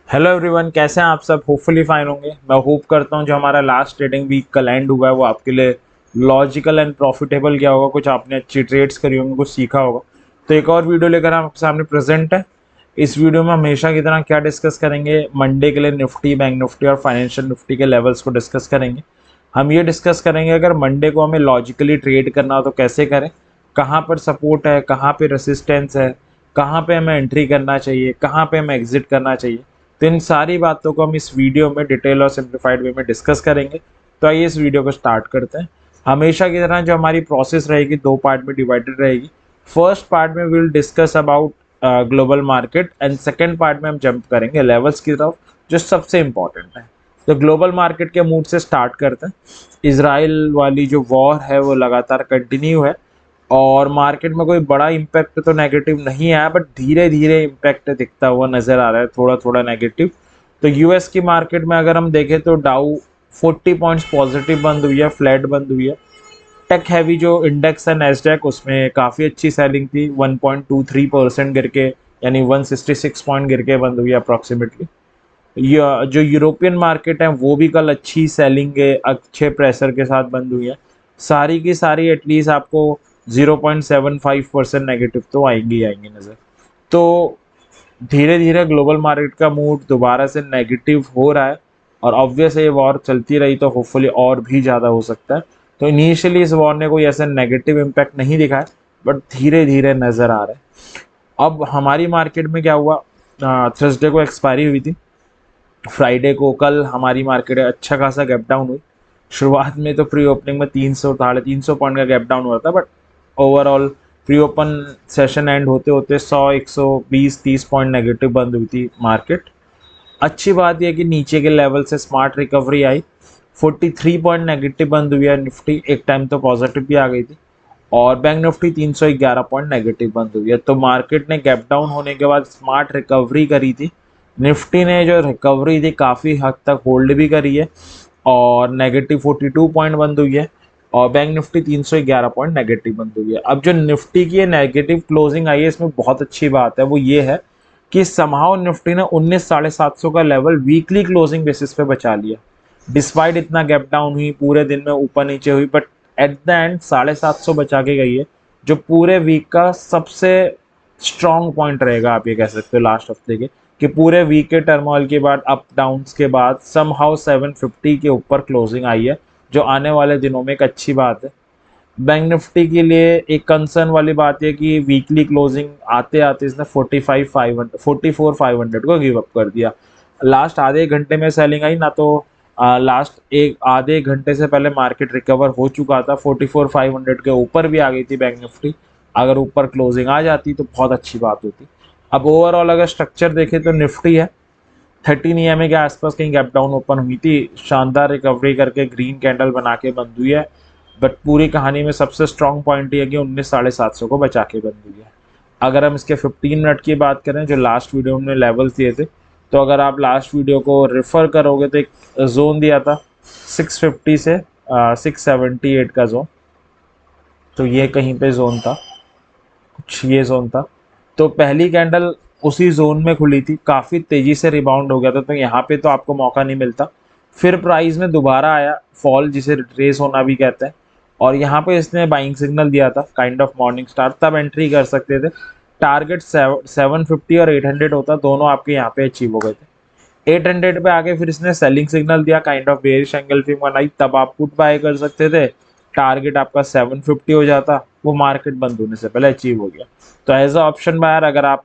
Hello everyone, कैसे हैं आप सब। होपफुली फाइन होंगे। मैं होप करता हूं जो हमारा लास्ट ट्रेडिंग वीक का एंड हुआ है वो आपके लिए लॉजिकल एंड प्रॉफिटेबल गया होगा। कुछ आपने अच्छी ट्रेड्स करी होंगी, कुछ सीखा होगा। तो एक और वीडियो लेकर आपके सामने प्रेजेंट है। इस वीडियो में हमेशा की तरह क्या डिस्कस करेंगे, मंडे के लिए निफ्टी, बैंक निफ्टी और फाइनेंशियल निफ्टी के लेवल्स को डिस्कस करेंगे। हम ये डिस्कस करेंगे अगर मंडे को हमें लॉजिकली ट्रेड करना हो तो कैसे करें, कहाँ पर सपोर्ट है, कहाँ पे रेसिस्टेंस है, कहाँ पे हमें एंट्री करना चाहिए, कहाँ पे हमें एग्जिट करना चाहिए। तो इन सारी बातों को हम इस वीडियो में डिटेल और सिंप्लीफाइड वे में डिस्कस करेंगे। तो आइए इस वीडियो को स्टार्ट करते हैं। हमेशा की तरह जो हमारी प्रोसेस रहेगी दो पार्ट में डिवाइडेड रहेगी। फर्स्ट पार्ट में will discuss about global market and second part में हम जंप करेंगे लेवल्स की तरफ जो सबसे इंपॉर्टेंट है। तो ग्लोबल मार्केट के मूड से स्टार्ट करते हैं। इसराइल वाली जो वॉर है वो लगातार कंटिन्यू है और मार्केट में कोई बड़ा इम्पैक्ट तो नेगेटिव नहीं आया, बट धीरे धीरे इम्पैक्ट दिखता हुआ नजर आ रहा है, थोड़ा थोड़ा नेगेटिव। तो यूएस की मार्केट में अगर हम देखें तो डाउ 40 पॉइंट्स पॉजिटिव बंद हुई है, फ्लैट बंद हुई है। टेक हैवी जो इंडेक्स है नैस्डैक, उसमें काफ़ी अच्छी सेलिंग थी, 1.23% गिर के, यानी 166 पॉइंट गिर के बंद हुई है अप्रॉक्सीमेटली। जो यूरोपियन मार्केट है वो भी कल अच्छी सेलिंग के अच्छे प्रेशर के साथ बंद हुई है। सारी की सारी एटलीस्ट आपको 0.75% नेगेटिव तो आएंगी आएंगी नज़र। तो धीरे धीरे ग्लोबल मार्केट का मूड दोबारा से नेगेटिव हो रहा है और ऑब्वियस ये वॉर चलती रही तो होपफुली और भी ज़्यादा हो सकता है। तो इनिशियली इस वॉर ने कोई ऐसा नेगेटिव इम्पैक्ट नहीं दिखाया, बट धीरे धीरे नज़र आ रहा है। अब हमारी मार्केट में क्या हुआ, थर्सडे को एक्सपायरी हुई थी, फ्राइडे को कल हमारी मार्केट अच्छा खासा गैप डाउन हुई। शुरुआत में तो प्री ओपनिंग में 300 350 पॉइंट का गैप डाउन हुआ था, but overall pre open session and होते होते 100 120 30 पॉइंट नेगेटिव बंद हुई थी मार्केट। अच्छी बात यह कि नीचे के लेवल से स्मार्ट रिकवरी आई, 43 पॉइंट नेगेटिव बंद हुई है निफ्टी, एक टाइम तो पॉजिटिव भी आ गई थी। और बैंक निफ्टी 311 पॉइंट नेगेटिव बंद हुई है। तो मार्केट ने गैप डाउन होने के बाद स्मार्ट रिकवरी करी थी। निफ्टी ने जो रिकवरी थी काफ़ी हद तक होल्ड भी करी है और नेगेटिव 42 पॉइंट बंद हुई है। और बैंक निफ्टी 311 पॉइंट नेगेटिव बंद हुई है। अब जो निफ्टी की नेगेटिव क्लोजिंग आई है, इसमें बहुत अच्छी बात है वो ये है कि समहाउ निफ्टी ने 19,750 का लेवल वीकली क्लोजिंग बेसिस पे बचा लिया। डिस्पाइट इतना गैप डाउन हुई, पूरे दिन में ऊपर नीचे हुई, बट एट द एंड 750 बचा के गई है, जो पूरे वीक का सबसे स्ट्रॉन्ग पॉइंट रहेगा। आप ये कह सकते हो लास्ट हफ्ते के कि पूरे वीक के टर्मोइल के बाद, अप डाउन्स के बाद समहाउ 750 के ऊपर क्लोजिंग आई है, जो आने वाले दिनों में एक अच्छी बात है। बैंक निफ्टी के लिए एक कंसर्न वाली बात है कि वीकली क्लोजिंग आते आते इसने 44,500 को गिव अप कर दिया। लास्ट आधे घंटे में सेलिंग आई ना, तो लास्ट एक आधे घंटे से पहले मार्केट रिकवर हो चुका था, 44,500 के ऊपर भी आ गई थी बैंक निफ्टी। अगर ऊपर क्लोजिंग आ जाती तो बहुत अच्छी बात होती। अब ओवरऑल अगर स्ट्रक्चर देखें तो निफ्टी है 13 EMA के आसपास कहीं गैप डाउन ओपन हुई थी, शानदार रिकवरी करके ग्रीन कैंडल बना के बंद हुई है। बट पूरी कहानी में सबसे स्ट्रॉन्ग पॉइंट ये है कि 19,750 को बचा के बंद हुई है। अगर हम इसके 15 मिनट की बात करें, जो लास्ट वीडियो में लेवल्स दिए थे, तो अगर आप लास्ट वीडियो को रेफर करोगे तो एक जोन दिया था 650 से 678 का जोन। तो ये कहीं पे जोन था, कुछ ये जोन था। तो पहली कैंडल उसी जोन में खुली थी, काफ़ी तेज़ी से रिबाउंड हो गया था, तो यहाँ पे तो आपको मौका नहीं मिलता। फिर प्राइस में दोबारा आया फॉल, जिसे रिट्रेस होना भी कहते हैं, और यहाँ पे इसने बाइंग सिग्नल दिया था, काइंड ऑफ मॉर्निंग स्टार, तब एंट्री कर सकते थे। टारगेट 750 और 800 होता, दोनों आपके यहाँ पे अचीव हो गए थे। 800 पे आके फिर इसने सेलिंग सिग्नल दिया, काइंड ऑफ बेयरिश एंगल्फिंग बनाई, तब आप पुट बाय कर सकते थे। टारगेट आपका 750 हो जाता, वो मार्केट बंद होने से पहले अचीव हो गया। तो एज अ ऑप्शन बायर अगर आप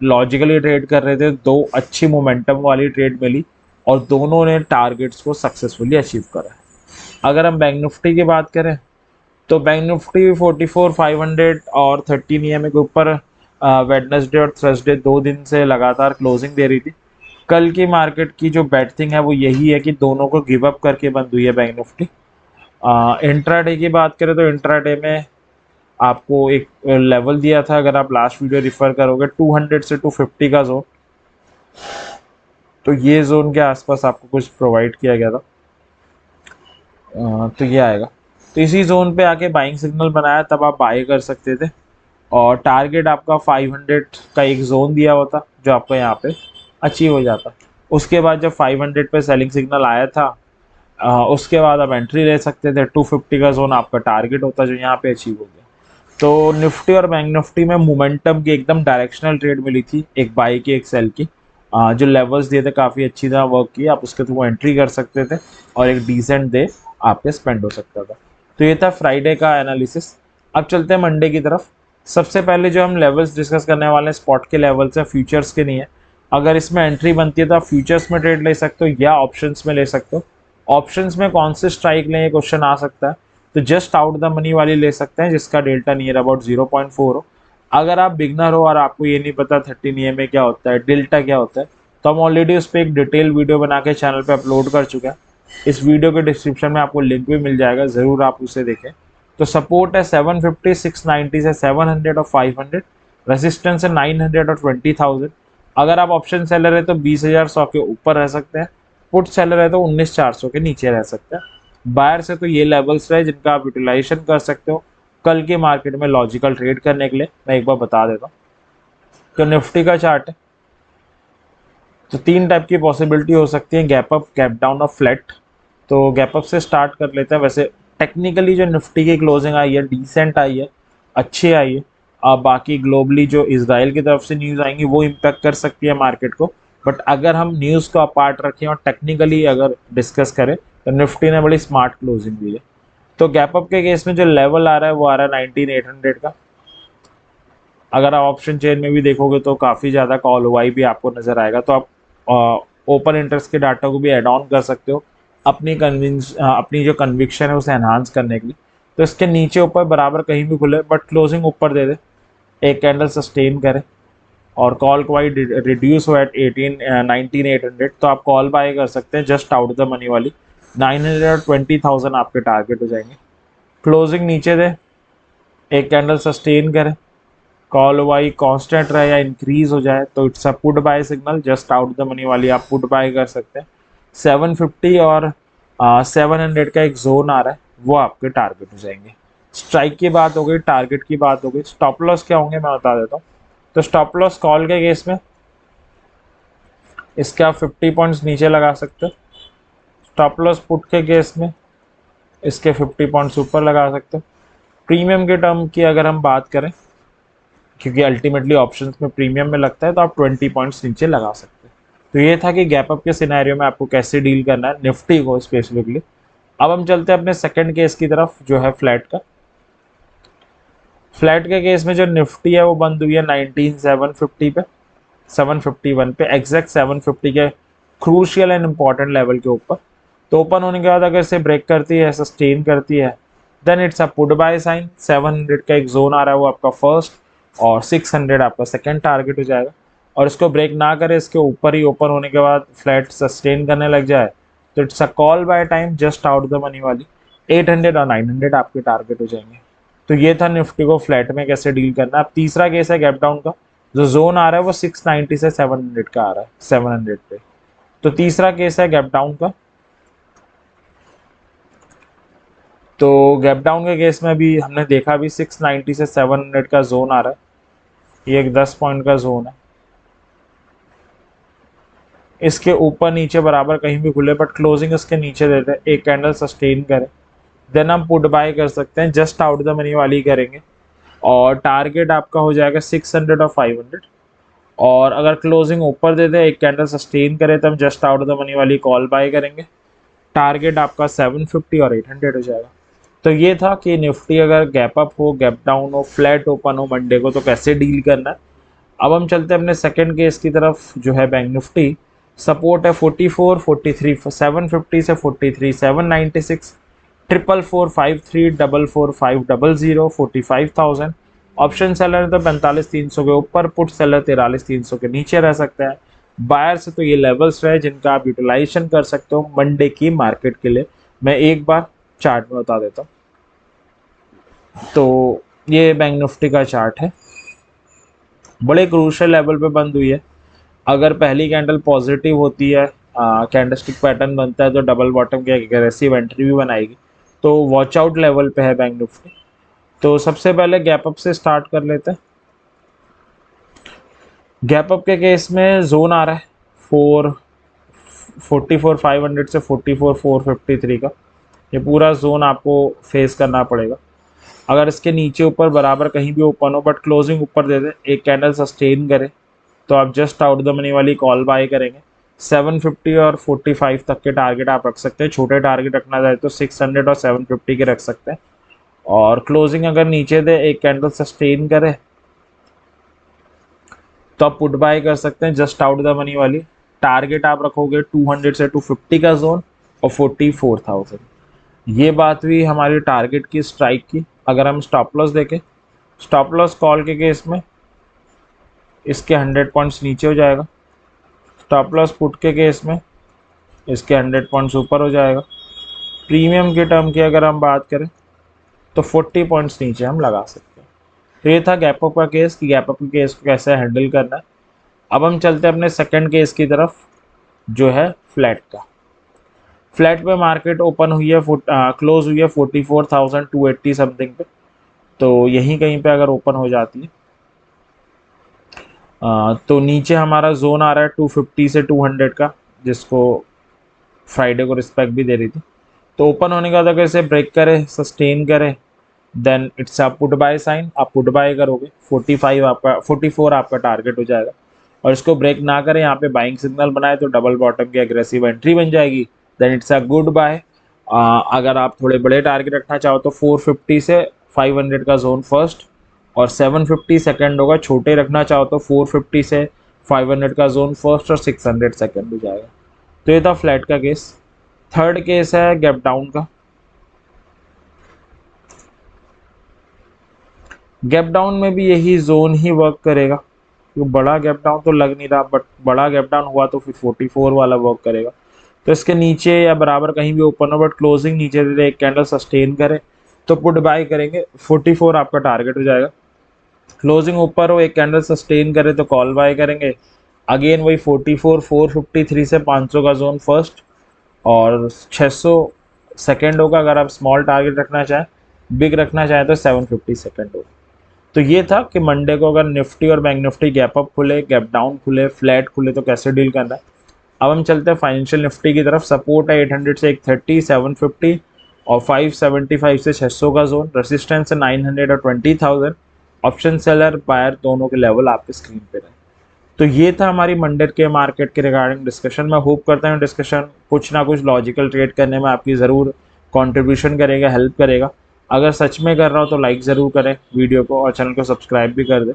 लॉजिकली ट्रेड कर रहे थे, दो अच्छी मोमेंटम वाली ट्रेड मिली और दोनों ने टारगेट्स को सक्सेसफुली अचीव करा है। अगर हम बैंक निफ्टी की बात करें तो बैंक निफ्टी 44,500 और 13 EMA के ऊपर वेडनेसडे और थर्सडे 2 दिन से लगातार क्लोजिंग दे रही थी। कल की मार्केट की जो बैड थिंग है वो यही है कि दोनों को गिव अप करके बंद हुई है बैंक निफ्टी। इंट्राडे की बात करें तो इंट्राडे में आपको एक लेवल दिया था, अगर आप लास्ट वीडियो रिफर करोगे, 200 से 250 का जोन। तो ये जोन के आसपास आपको कुछ प्रोवाइड किया गया था। तो ये आएगा, तो इसी जोन पे आके बाइंग सिग्नल बनाया, तब आप बाय कर सकते थे। और टारगेट आपका 500 का एक जोन दिया हुआ था, जो आपका यहाँ पे अचीव हो जाता। उसके बाद जब 500 पे सेलिंग सिग्नल आया था, उसके बाद आप एंट्री ले सकते थे। 250 का जोन आपका टारगेट होता जो यहाँ पे अचीव हो गया। तो निफ्टी और बैंक निफ्टी में मोमेंटम की एकदम डायरेक्शनल ट्रेड मिली थी, एक बाई की एक सेल की। जो लेवल्स दिए थे काफ़ी अच्छी तरह वर्क किए, आप उसके थ्रू एंट्री कर सकते थे और एक डिसेंट डे आपके स्पेंड हो सकता था। तो ये था फ्राइडे का एनालिसिस। अब चलते हैं मंडे की तरफ। सबसे पहले जो हम लेवल्स डिस्कस करने वाले हैं स्पॉट के लेवल्स हैं, फ्यूचर्स के नहीं है। अगर इसमें एंट्री बनती है तो आप फ्यूचर्स में ट्रेड ले सकते हो या ऑप्शंस में ले सकते हो। ऑप्शंस में कौन से स्ट्राइक लें, ये क्वेश्चन आ सकता है। तो जस्ट आउट द मनी वाली ले सकते हैं जिसका डेल्टा नियर अबाउट 0.4 हो। अगर आप बिगनर हो और आपको ये नहीं पता 13 EMA क्या होता है, डेल्टा क्या होता है, तो हम ऑलरेडी उस पर एक डिटेल वीडियो बना के चैनल पे अपलोड कर चुके हैं। इस वीडियो के डिस्क्रिप्शन में आपको लिंक भी मिल जाएगा, ज़रूर आप उसे देखें। तो सपोर्ट है 750, 690 से 700 और 500। रेजिस्टेंस है 900 और 20,000। अगर आप ऑप्शन सेलर है तो 20,100 के ऊपर रह सकते हैं। पुट सेलर है तो 19,400 के नीचे रह सकते हैं। बायर से तो ये लेवल्स रहे जिनका आप यूटिलाइजेशन कर सकते हो कल के मार्केट में लॉजिकल ट्रेड करने के लिए। मैं एक बार बता देता हूँ। तो निफ्टी का चार्ट है, तो तीन टाइप की पॉसिबिलिटी हो सकती है, गैप अप, गैप डाउन और फ्लैट। तो गैप अप से स्टार्ट कर लेते हैं। वैसे टेक्निकली जो निफ्टी की क्लोजिंग आई है डिसेंट आई है, अच्छी आई है। अब बाकी ग्लोबली जो इजराइल की तरफ से न्यूज़ आएंगी वो इम्पैक्ट कर सकती है मार्केट को। बट अगर हम न्यूज़ को अपार्ट रखें और टेक्निकली अगर डिस्कस करें तो निफ्टी ने बड़ी स्मार्ट क्लोजिंग दी है। तो गैप अप के केस में जो लेवल आ रहा है वो आ रहा है 19,800 का। अगर आप ऑप्शन चेन में भी देखोगे तो काफ़ी ज़्यादा कॉल वाई भी आपको नज़र आएगा। तो आप ओपन इंटरेस्ट के डाटा को भी ऐड ऑन कर सकते हो अपनी जो कन्विक्शन है उसे एनहांस करने के लिए। तो इसके नीचे ऊपर बराबर कहीं भी खुले बट क्लोजिंग ऊपर दे दे, एक कैंडल सस्टेन करे और कॉल क्वाइट रिड्यूस हो एट 19,800, तो आप कॉल बाय कर सकते हैं जस्ट आउट द मनी वाली। 900 और 20,000 आपके टारगेट हो जाएंगे। क्लोजिंग नीचे दे, एक कैंडल सस्टेन करे, कॉल वाई कांस्टेंट रहे या इंक्रीज हो जाए तो it's a put buy signal, just out the money वाली आप पुट बाय कर सकते हैं। 750 और 700 का एक जोन आ रहा है, वो आपके टारगेट हो जाएंगे। स्ट्राइक की बात हो गई, टारगेट की बात हो गई, स्टॉप लॉस क्या होंगे मैं बता देता हूँ। तो स्टॉप लॉस कॉल के केस में इसके आप 50 पॉइंट्स नीचे लगा सकते हो। स्टॉप लॉस पुट के केस में इसके 50 पॉइंट्स ऊपर लगा सकते हो। प्रीमियम के टर्म की अगर हम बात करें, क्योंकि अल्टीमेटली ऑप्शंस में प्रीमियम में लगता है, तो आप 20 पॉइंट्स नीचे लगा सकते हैं। तो ये था कि गैप अप के सिनेरियो में आपको कैसे डील करना है निफ्टी को स्पेसिफिकली। अब हम चलते हैं अपने सेकंड केस की तरफ जो है फ्लैट का। फ्लैट के केस में जो निफ्टी है वो बंद हुई है 19,750 पे, 751 पे, एग्जैक्ट 750 के क्रूशियल एंड इंपॉर्टेंट लेवल के ऊपर। तो ओपन होने के बाद अगर इसे ब्रेक करती है, सस्टेन करती है, then it's a put buy sign. 700 का एक जोन आ रहा है वो आपका फर्स्ट और 600 आपका सेकंड टारगेट हो जाएगा। और इसको ब्रेक ना करे, इसके ऊपर ही ओपन होने के बाद फ्लैट सस्टेन करने लग जाए तो it's a call by time, just out the money वाली। 800 और 900 आपके टारगेट हो जाएंगे। तो ये था निफ्टी को फ्लैट में कैसे डील करना। अब तीसरा केस है गैप डाउन का। जो जोन आ रहा है वो 690 से 700 का आ रहा है, 700 पे। तो तीसरा केस है गैप डाउन का। तो गैप डाउन के केस में भी हमने देखा भी 690 से 700 का जोन आ रहा है, ये एक 10 पॉइंट का जोन है। इसके ऊपर नीचे बराबर कहीं भी खुले बट क्लोजिंग इसके नीचे देते हैं, एक कैंडल सस्टेन करे, देन हम पुट बाय कर सकते हैं, जस्ट आउट द मनी वाली करेंगे और टारगेट आपका हो जाएगा 600 और 500। और अगर क्लोजिंग ऊपर दे दे, एक कैंडल सस्टेन करे, तो हम जस्ट आउट द मनी वाली कॉल बाय करेंगे। टारगेट आपका 750 और 800 हो जाएगा। तो ये था कि निफ्टी अगर गैप अप हो, गैप डाउन हो, फ्लैट ओपन हो मंडे को तो कैसे डील करना है। अब हम चलते हैं अपने सेकंड केस की तरफ जो है बैंक निफ्टी। सपोर्ट है 44, 43, 750 से 43, 796, 444, 53, 44500, 45,000। ऑप्शन सेलर है तो 45,300 के ऊपर, पुट सेलर 43,300 के नीचे रह सकता है। बायर से तो ये लेवल्स रहे जिनका आप यूटिलाइजेशन कर सकते हो मंडे की मार्केट के लिए। मैं एक बार चार्ट में बता देता हूँ। तो ये बैंक निफ्टी का चार्ट है, बड़े क्रूशियल लेवल पे बंद हुई है। अगर पहली कैंडल पॉजिटिव होती है, कैंडलस्टिक पैटर्न बनता है, तो डबल बॉटम की एग्रेसिव एंट्री भी बनाएगी। तो वॉच आउट लेवल पे है बैंक निफ्टी। तो सबसे पहले गैप अप से स्टार्ट कर लेते हैं। गैप अप के केस में जोन आ रहा है 4, 44,500 से 44,453 का ये पूरा जोन आपको फेस करना पड़ेगा। अगर इसके नीचे ऊपर बराबर कहीं भी ओपन हो बट क्लोजिंग ऊपर दे दे, एक कैंडल सस्टेन करे, तो आप जस्ट आउट द मनी वाली कॉल बाय करेंगे। 750 और 45 तक के टारगेट आप रख सकते हैं। छोटे टारगेट रखना चाहे तो 600 और 750 के रख सकते हैं। और क्लोजिंग अगर नीचे दे, एक कैंडल सस्टेन करे, तो आप पुट बाय कर सकते हैं जस्ट आउट द मनी वाली। टारगेट आप रखोगे 200 से 250 का जोन और 44,000। ये बात हुई हमारी टारगेट की, स्ट्राइक की। अगर हम स्टॉप लॉस देखें, स्टॉप लॉस कॉल के केस में इसके 100 पॉइंट्स नीचे हो जाएगा। स्टॉप लॉस पुट के केस में इसके 100 पॉइंट्स ऊपर हो जाएगा। प्रीमियम के टर्म की अगर हम बात करें तो 40 पॉइंट्स नीचे हम लगा सकते हैं। तो ये था गैप अप का केस कि गैप अप के केस को कैसे हैंडल करना है। अब हम चलते हैं अपने सेकंड केस की तरफ, जो है फ्लैट का। फ्लैट पे मार्केट ओपन हुई है, क्लोज हुई है 44,280 समथिंग पे। तो यहीं कहीं पे अगर ओपन हो जाती है तो नीचे हमारा जोन आ रहा है 250 से 200 का, जिसको फ्राइडे को रिस्पेक्ट भी दे रही थी। तो ओपन होने के बाद अगर इसे ब्रेक करे, सस्टेन करे, then it's a put buy sign. आप पुट बाय करोगे, 45 आपका 44 आपका टारगेट हो जाएगा। और इसको ब्रेक ना करें, यहाँ पे बाइंग सिग्नल बनाए तो डबल बॉटम की एग्रेसिव एंट्री बन जाएगी, then it's a good buy. अगर आप थोड़े बड़े टारगेट रखना चाहो तो 450 से 500 का जोन फर्स्ट और 750 सेकंड होगा। छोटे रखना चाहो तो 450 से 500 का जोन फर्स्ट और 600 सेकंड हो जाएगा। तो ये था फ्लैट का केस। थर्ड केस है गैप डाउन का। गैप डाउन में भी यही जोन ही वर्क करेगा, क्योंकि बड़ा गैप डाउन तो लग नहीं रहा, बट बड़ा गैप डाउन हुआ तो फिर 44 वाला वर्क करेगा। तो इसके नीचे या बराबर कहीं भी ओपन हो बट क्लोजिंग नीचे दे, एक कैंडल सस्टेन करे तो पुट बाय करेंगे, 44 आपका टारगेट हो जाएगा। क्लोजिंग ऊपर हो, एक कैंडल सस्टेन करे तो कॉल बाय करेंगे। अगेन वही 44 453 से 500 का जोन फर्स्ट और 600 सेकेंड होगा। अगर आप स्मॉल टारगेट रखना चाहें, बिग रखना चाहें तो 750 सेकेंड होगा। तो ये था कि मंडे को अगर निफ्टी और बैंक निफ्टी गैप अप खुले, गैप डाउन खुले, फ्लैट खुले तो कैसे डील करना है। अब हम चलते हैं फाइनेंशियल निफ्टी की तरफ। सपोर्ट है 800 से 130, 750 और 575 से 600 का जोन। रेसिस्टेंस है 900 और 20,000। ऑप्शन सेलर बायर दोनों के लेवल आपके स्क्रीन पे रहे। तो ये था हमारी मंडे के मार्केट के रिगार्डिंग डिस्कशन। मैं होप करता हूँ डिस्कशन कुछ ना कुछ लॉजिकल ट्रेड करने में आपकी ज़रूर कंट्रीब्यूशन करेगा, हेल्प करेगा। अगर सच में कर रहा हो तो लाइक ज़रूर करें वीडियो को और चैनल को सब्सक्राइब भी कर दें।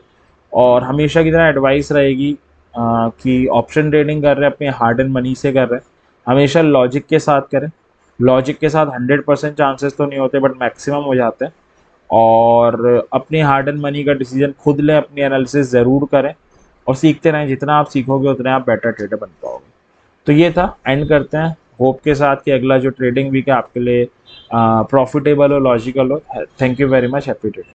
और हमेशा की तरह एडवाइस रहेगी कि ऑप्शन ट्रेडिंग कर रहे हैं अपने हार्ड एंड मनी से कर रहे हैं, हमेशा लॉजिक के साथ करें। लॉजिक के साथ 100% चांसेस तो नहीं होते बट मैक्सिमम हो जाते हैं। और अपने हार्ड एंड मनी का डिसीजन खुद लें, अपनी एनालिसिस ज़रूर करें और सीखते रहें। जितना आप सीखोगे उतने आप बेटर ट्रेडर बन पाओगे। तो ये था, एंड करते हैं होप के साथ कि अगला जो ट्रेडिंग वीक है आपके लिए प्रॉफिटेबल हो, लॉजिकल हो। Thank you very much, happy trading.